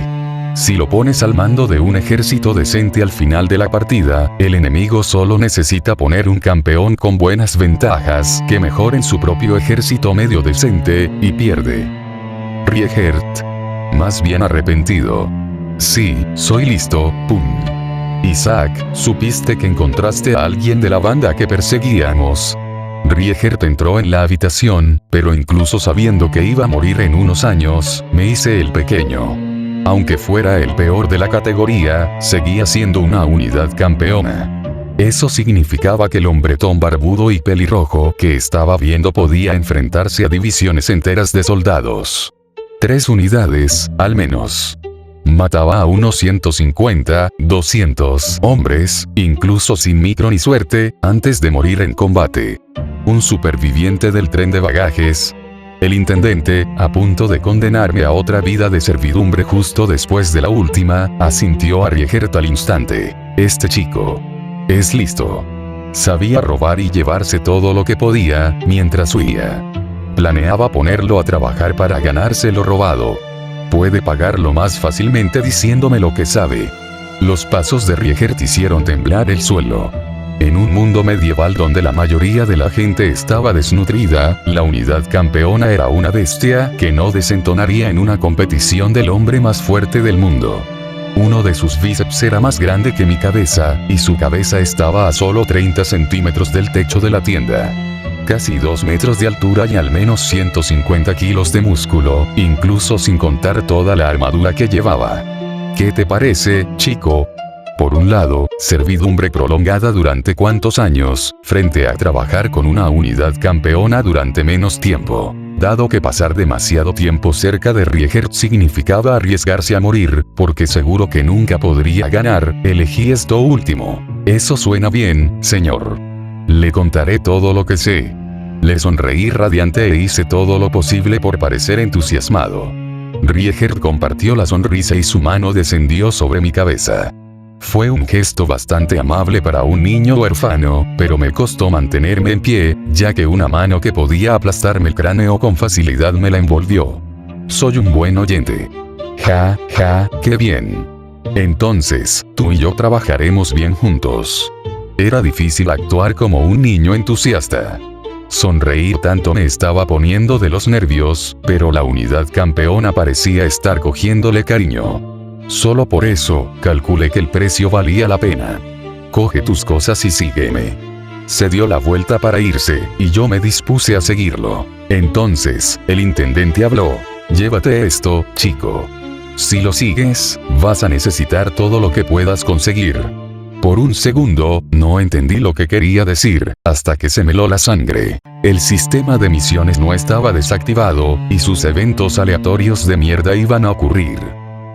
Si lo pones al mando de un ejército decente al final de la partida, el enemigo solo necesita poner un campeón con buenas ventajas que mejoren su propio ejército medio decente, y pierde. Riegert. Más bien arrepentido. Sí, soy listo, pum. Isaac, supiste que encontraste a alguien de la banda que perseguíamos. Riegert entró en la habitación, pero incluso sabiendo que iba a morir en unos años, me hice el pequeño. Aunque fuera el peor de la categoría, seguía siendo una unidad campeona. Eso significaba que el hombretón barbudo y pelirrojo que estaba viendo podía enfrentarse a divisiones enteras de soldados. 3 unidades, al menos. Mataba a unos 150, 200 hombres, incluso sin micro ni suerte, antes de morir en combate. Un superviviente del tren de bagajes. El intendente, a punto de condenarme a otra vida de servidumbre justo después de la última, asintió a Riegert al instante. Este chico es listo. Sabía robar y llevarse todo lo que podía, mientras huía. Planeaba ponerlo a trabajar para ganarse lo robado. Puede pagarlo más fácilmente diciéndome lo que sabe. Los pasos de Riegert hicieron temblar el suelo. En un mundo medieval donde la mayoría de la gente estaba desnutrida, la unidad campeona era una bestia que no desentonaría en una competición del hombre más fuerte del mundo. Uno de sus bíceps era más grande que mi cabeza, y su cabeza estaba a solo 30 centímetros del techo de la tienda. Casi 2 metros de altura y al menos 150 kilos de músculo, incluso sin contar toda la armadura que llevaba. ¿Qué te parece, chico? Por un lado, servidumbre prolongada durante cuántos años, frente a trabajar con una unidad campeona durante menos tiempo. Dado que pasar demasiado tiempo cerca de Riegert significaba arriesgarse a morir, porque seguro que nunca podría ganar, elegí esto último. Eso suena bien, señor. Le contaré todo lo que sé. Le sonreí radiante e hice todo lo posible por parecer entusiasmado. Riegert compartió la sonrisa y su mano descendió sobre mi cabeza. Fue un gesto bastante amable para un niño huérfano, pero me costó mantenerme en pie, ya que una mano que podía aplastarme el cráneo con facilidad me la envolvió. Soy un buen oyente. Ja, ja, qué bien. Entonces, tú y yo trabajaremos bien juntos. Era difícil actuar como un niño entusiasta. Sonreír tanto me estaba poniendo de los nervios, pero la unidad campeona parecía estar cogiéndole cariño. Solo por eso, calculé que el precio valía la pena. Coge tus cosas y sígueme. Se dio la vuelta para irse, y yo me dispuse a seguirlo. Entonces, el intendente habló. Llévate esto, chico. Si lo sigues, vas a necesitar todo lo que puedas conseguir. Por un segundo, no entendí lo que quería decir, hasta que se me heló la sangre. El sistema de misiones no estaba desactivado, y sus eventos aleatorios de mierda iban a ocurrir.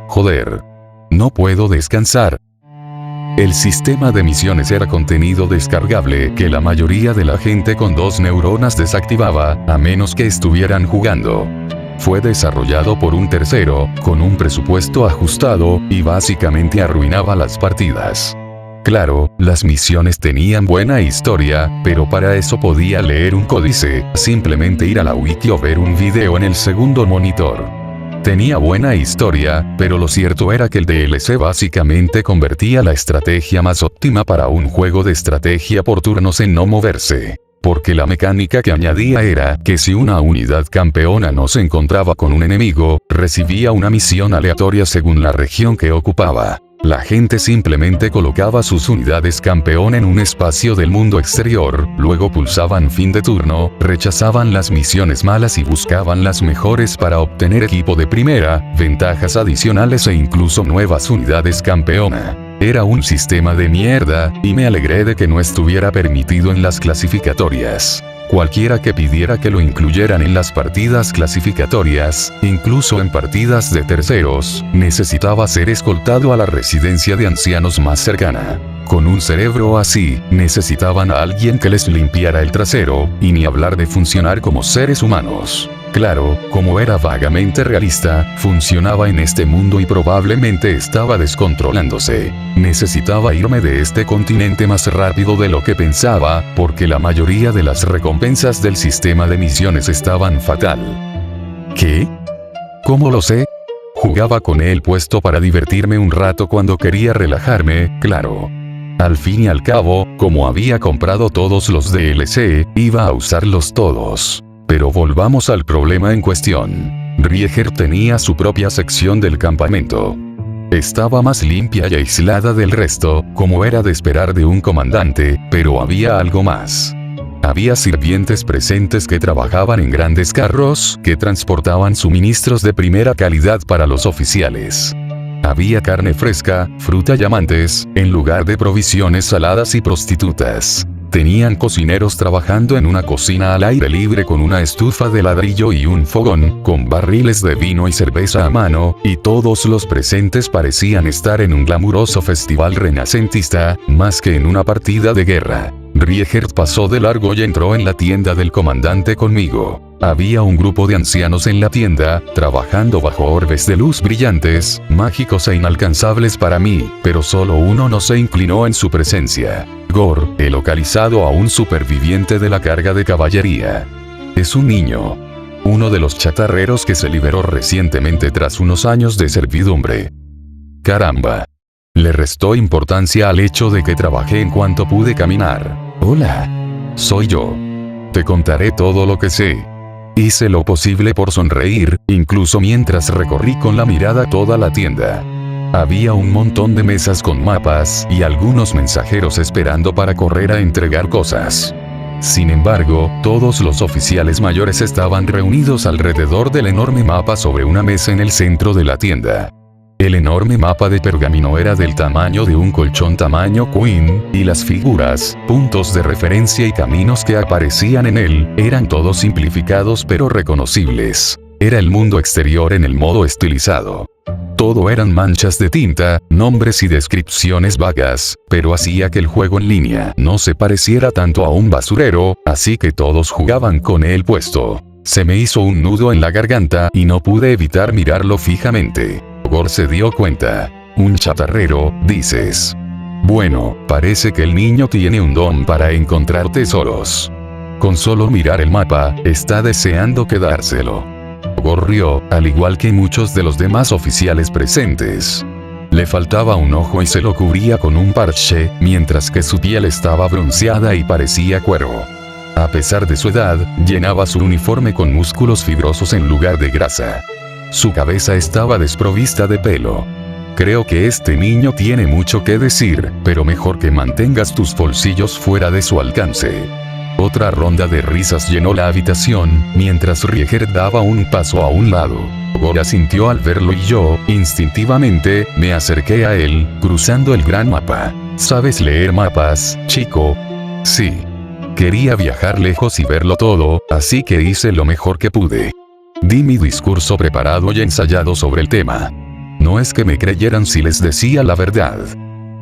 Joder. No puedo descansar. El sistema de misiones era contenido descargable que la mayoría de la gente con 2 neuronas desactivaba, a menos que estuvieran jugando. Fue desarrollado por un tercero, con un presupuesto ajustado, y básicamente arruinaba las partidas. Claro, las misiones tenían buena historia, pero para eso podía leer un códice, simplemente ir a la wiki o ver un video en el segundo monitor. Tenía buena historia, pero lo cierto era que el DLC básicamente convertía la estrategia más óptima para un juego de estrategia por turnos en no moverse. Porque la mecánica que añadía era que si una unidad campeona no se encontraba con un enemigo, recibía una misión aleatoria según la región que ocupaba. La gente simplemente colocaba sus unidades campeón en un espacio del mundo exterior, luego pulsaban fin de turno, rechazaban las misiones malas y buscaban las mejores para obtener equipo de primera, ventajas adicionales e incluso nuevas unidades campeona. Era un sistema de mierda, y me alegré de que no estuviera permitido en las clasificatorias. Cualquiera que pidiera que lo incluyeran en las partidas clasificatorias, incluso en partidas de terceros, necesitaba ser escoltado a la residencia de ancianos más cercana. Con un cerebro así, necesitaban a alguien que les limpiara el trasero, y ni hablar de funcionar como seres humanos. Claro, como era vagamente realista, funcionaba en este mundo y probablemente estaba descontrolándose. Necesitaba irme de este continente más rápido de lo que pensaba, porque la mayoría de las recompensas del sistema de misiones estaban fatal. ¿Qué? ¿Cómo lo sé? Jugaba con él puesto para divertirme un rato cuando quería relajarme, claro. Al fin y al cabo, como había comprado todos los DLC, iba a usarlos todos. Pero volvamos al problema en cuestión. Rieger tenía su propia sección del campamento. Estaba más limpia y aislada del resto, como era de esperar de un comandante, pero había algo más. Había sirvientes presentes que trabajaban en grandes carros, que transportaban suministros de primera calidad para los oficiales. Había carne fresca, fruta y amantes, en lugar de provisiones saladas y prostitutas. Tenían cocineros trabajando en una cocina al aire libre con una estufa de ladrillo y un fogón, con barriles de vino y cerveza a mano, y todos los presentes parecían estar en un glamuroso festival renacentista, más que en una partida de guerra. Rieger pasó de largo y entró en la tienda del comandante conmigo. Había un grupo de ancianos en la tienda, trabajando bajo orbes de luz brillantes, mágicos e inalcanzables para mí, pero solo uno no se inclinó en su presencia. Gore, he localizado a un superviviente de la carga de caballería. Es un niño. Uno de los chatarreros que se liberó recientemente tras unos años de servidumbre. Caramba. Le restó importancia al hecho de que trabajé en cuanto pude caminar. Hola. Soy yo. Te contaré todo lo que sé. Hice lo posible por sonreír, incluso mientras recorrí con la mirada toda la tienda. Había un montón de mesas con mapas y algunos mensajeros esperando para correr a entregar cosas. Sin embargo, todos los oficiales mayores estaban reunidos alrededor del enorme mapa sobre una mesa en el centro de la tienda. El enorme mapa de pergamino era del tamaño de un colchón tamaño queen, y las figuras, puntos de referencia y caminos que aparecían en él, eran todos simplificados pero reconocibles. Era el mundo exterior en el modo estilizado. Todo eran manchas de tinta, nombres y descripciones vagas, pero hacía que el juego en línea no se pareciera tanto a un basurero, así que todos jugaban con él puesto. Se me hizo un nudo en la garganta y no pude evitar mirarlo fijamente. Gore se dio cuenta. Un chatarrero, dices. Bueno, parece que el niño tiene un don para encontrar tesoros. Con solo mirar el mapa, está deseando quedárselo. Gore rió, al igual que muchos de los demás oficiales presentes. Le faltaba un ojo y se lo cubría con un parche, mientras que su piel estaba bronceada y parecía cuero. A pesar de su edad, llenaba su uniforme con músculos fibrosos en lugar de grasa. Su cabeza estaba desprovista de pelo. Creo que este niño tiene mucho que decir, pero mejor que mantengas tus bolsillos fuera de su alcance. Otra ronda de risas llenó la habitación, mientras Rieger daba un paso a un lado. Gore asintió al verlo y yo, instintivamente, me acerqué a él, cruzando el gran mapa. ¿Sabes leer mapas, chico? Sí. Quería viajar lejos y verlo todo, así que hice lo mejor que pude. Di mi discurso preparado y ensayado sobre el tema. No es que me creyeran si les decía la verdad.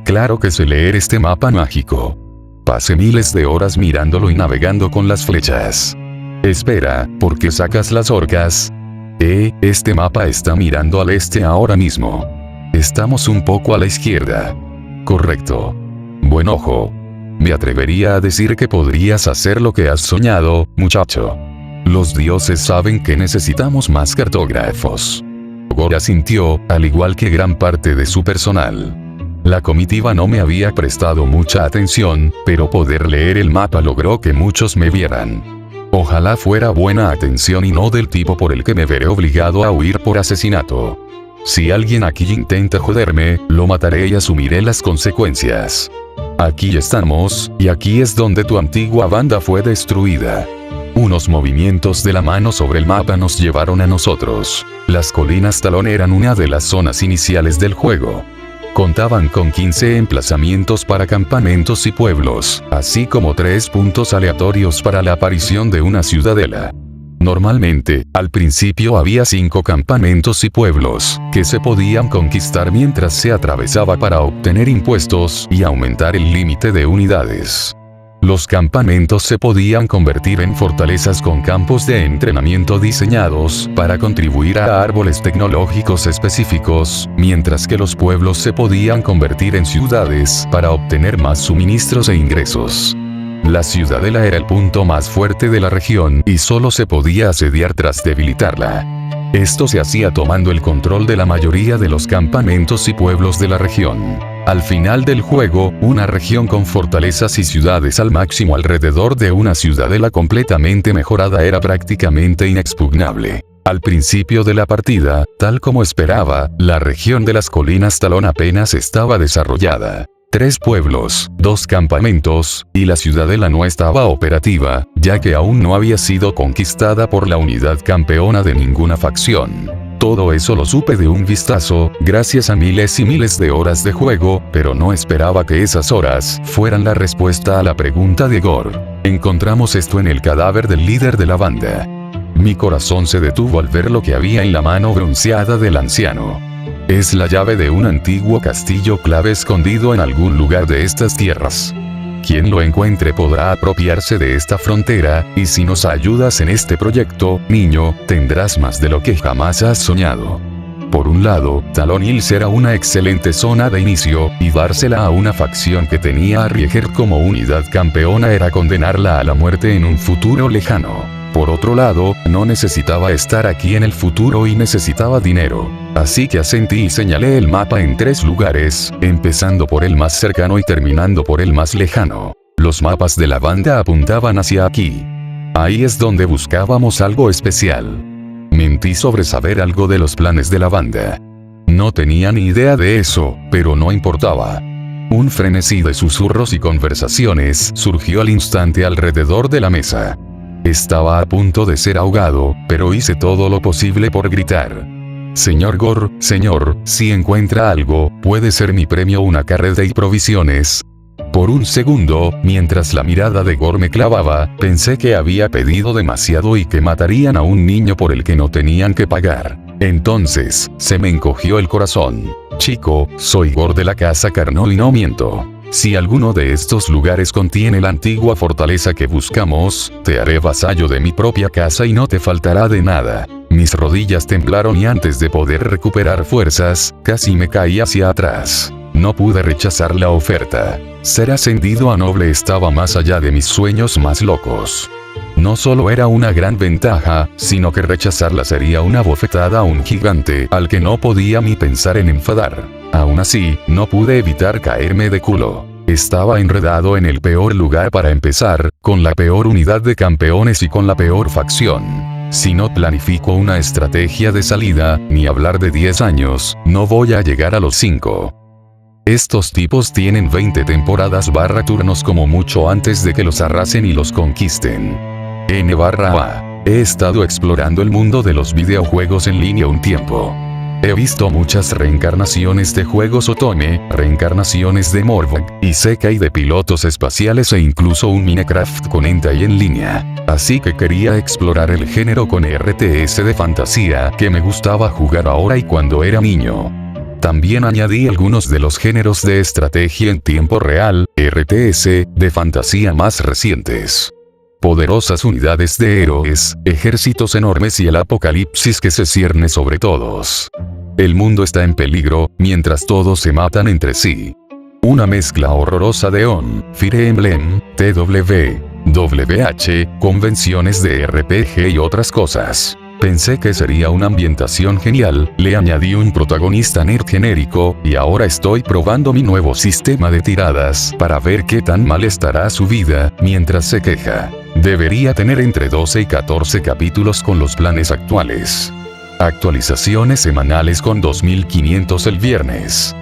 Claro que sé leer este mapa mágico. Pasé miles de horas mirándolo y navegando con las flechas. Espera, ¿por qué sacas las orcas? Este mapa está mirando al este ahora mismo. Estamos un poco a la izquierda. Correcto. Buen ojo. Me atrevería a decir que podrías hacer lo que has soñado, muchacho. Los dioses saben que necesitamos más cartógrafos. Gore asintió, al igual que gran parte de su personal. La comitiva no me había prestado mucha atención, pero poder leer el mapa logró que muchos me vieran. Ojalá fuera buena atención y no del tipo por el que me veré obligado a huir por asesinato. Si alguien aquí intenta joderme, lo mataré y asumiré las consecuencias. Aquí estamos, y aquí es donde tu antigua banda fue destruida. Unos movimientos de la mano sobre el mapa nos llevaron a nosotros. Las colinas Talón eran una de las zonas iniciales del juego. Contaban con 15 emplazamientos para campamentos y pueblos, así como 3 puntos aleatorios para la aparición de una ciudadela. Normalmente, al principio había 5 campamentos y pueblos, que se podían conquistar mientras se atravesaba para obtener impuestos y aumentar el límite de unidades. Los campamentos se podían convertir en fortalezas con campos de entrenamiento diseñados para contribuir a árboles tecnológicos específicos, mientras que los pueblos se podían convertir en ciudades para obtener más suministros e ingresos. La ciudadela era el punto más fuerte de la región y solo se podía asediar tras debilitarla. Esto se hacía tomando el control de la mayoría de los campamentos y pueblos de la región. Al final del juego, una región con fortalezas y ciudades al máximo alrededor de una ciudadela completamente mejorada era prácticamente inexpugnable. Al principio de la partida, tal como esperaba, la región de las colinas Talón apenas estaba desarrollada. 3 pueblos, 2 campamentos, y la ciudadela no estaba operativa, ya que aún no había sido conquistada por la unidad campeona de ninguna facción. Todo eso lo supe de un vistazo, gracias a miles y miles de horas de juego, pero no esperaba que esas horas fueran la respuesta a la pregunta de Gore. Encontramos esto en el cadáver del líder de la banda. Mi corazón se detuvo al ver lo que había en la mano bronceada del anciano. Es la llave de un antiguo castillo clave escondido en algún lugar de estas tierras. Quien lo encuentre podrá apropiarse de esta frontera, y si nos ayudas en este proyecto, niño, tendrás más de lo que jamás has soñado. Por un lado, Talon Hills era una excelente zona de inicio, y dársela a una facción que tenía a Rieger como unidad campeona era condenarla a la muerte en un futuro lejano. Por otro lado, no necesitaba estar aquí en el futuro y necesitaba dinero. Así que asentí y señalé el mapa en 3 lugares, empezando por el más cercano y terminando por el más lejano. Los mapas de la banda apuntaban hacia aquí. Ahí es donde buscábamos algo especial. Mentí sobre saber algo de los planes de la banda. No tenía ni idea de eso, pero no importaba. Un frenesí de susurros y conversaciones surgió al instante alrededor de la mesa. Estaba a punto de ser ahogado, pero hice todo lo posible por gritar. Señor Gore, señor, si encuentra algo, puede ser mi premio una carreta y provisiones. Por un segundo, mientras la mirada de Gore me clavaba, pensé que había pedido demasiado y que matarían a un niño por el que no tenían que pagar. Entonces, se me encogió el corazón. Chico, soy Gore de la casa Carnot y no miento. Si alguno de estos lugares contiene la antigua fortaleza que buscamos, te haré vasallo de mi propia casa y no te faltará de nada. Mis rodillas temblaron y antes de poder recuperar fuerzas, casi me caí hacia atrás. No pude rechazar la oferta. Ser ascendido a noble estaba más allá de mis sueños más locos. No solo era una gran ventaja, sino que rechazarla sería una bofetada a un gigante al que no podía ni pensar en enfadar. Aún así, no pude evitar caerme de culo. Estaba enredado en el peor lugar para empezar, con la peor unidad de campeones y con la peor facción. Si no planifico una estrategia de salida, ni hablar de 10 años, no voy a llegar a los 5. Estos tipos tienen 20 temporadas/turnos como mucho antes de que los arrasen y los conquisten. N/A. He estado explorando el mundo de los videojuegos en línea un tiempo. He visto muchas reencarnaciones de juegos Otome, reencarnaciones de Morvog, y sé que hay de pilotos espaciales e incluso un Minecraft con hentai en línea. Así que quería explorar el género con RTS de fantasía que me gustaba jugar ahora y cuando era niño. También añadí algunos de los géneros de estrategia en tiempo real, RTS, de fantasía más recientes. Poderosas unidades de héroes, ejércitos enormes y el apocalipsis que se cierne sobre todos. El mundo está en peligro, mientras todos se matan entre sí. Una mezcla horrorosa de Fire Emblem, TW, WH, convenciones de RPG y otras cosas. Pensé que sería una ambientación genial, le añadí un protagonista nerd genérico, y ahora estoy probando mi nuevo sistema de tiradas para ver qué tan mal estará su vida, mientras se queja. Debería tener entre 12 y 14 capítulos con los planes actuales. Actualizaciones semanales con 2500 el viernes.